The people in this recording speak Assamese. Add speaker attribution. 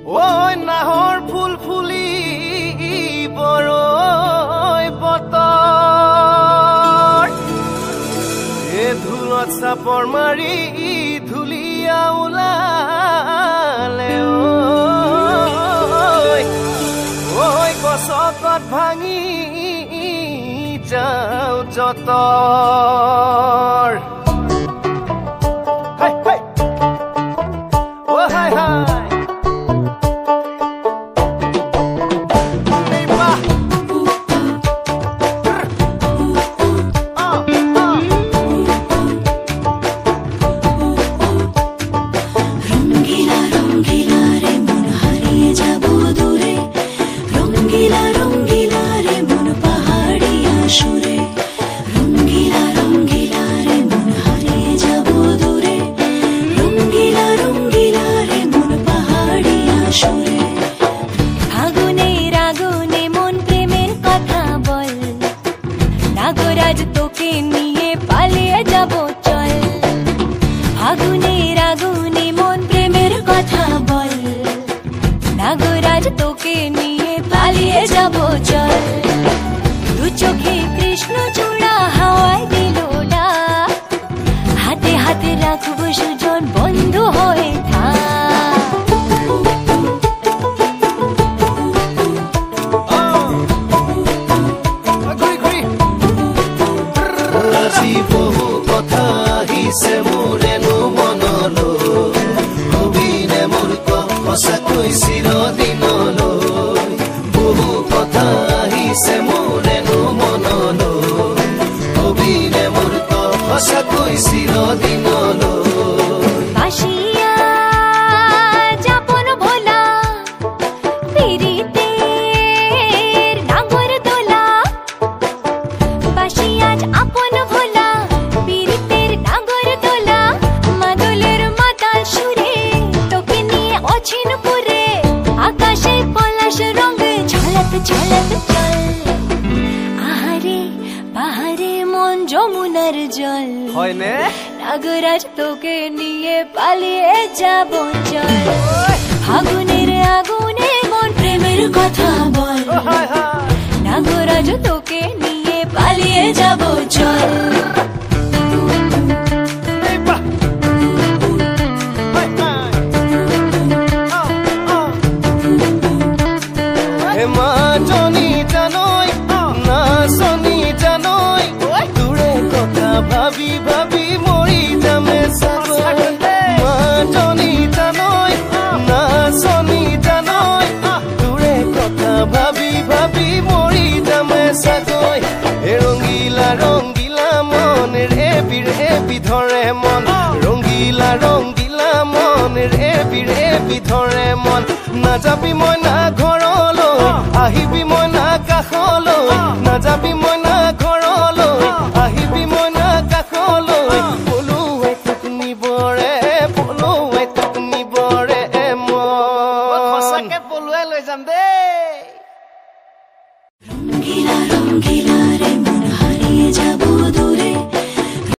Speaker 1: Oi nahor phul phuli boroi botor e dhulot sapor mari dhulia ulale oi kosokot bhangi jao jotor hey hey oh hi hi
Speaker 2: Nagraj তোকে নিয়ে পালিয়ে যাব চল আগুনের আগুনে মন প্রেমের কথা বল নাগরাজ তোকে নিয়ে পালিয়ে যাব চল দু চোখে কৃষ্ণ চূড়া হাওয়ায় দিল ডাক হাতে হাতে রাখবো সুজন বন্ধু হয়ে থাক
Speaker 3: বহু কথা আহিছে মোৰেনো মনলৈ কবিনে মোৰ সঁচাকৈ চিৰদিনলৈ বহু কথা আহিছে মোৰেনো মনলৈ কবিনে মোৰ সঁচাকৈ চিৰদিনলৈ
Speaker 2: যমুনার জল
Speaker 1: হয়নে
Speaker 2: নাগরাজ তোকে নিয়ে পালিয়ে যাব চল আগুনের আগুনে মন প্রেমের কথা বল নাগরাজ তোকে নিয়ে পালিয়ে যাব চল
Speaker 1: ভাবি ভাবি মৰি যামে চাগৈ মাজনী জানৈ নাচনী জানৈ তোৰে কথা ভাবি ভাবি মৰি যামে চাগৈ ৰঙিলা ৰঙিলা মন ৰে বিধৰে মন ৰঙিলা ৰঙিলা মন ৰে বিধৰে মন নাযাবি মই না ঘৰলৈ আহিবি মই না কাষলৈ নাযাবি মই না ঘৰ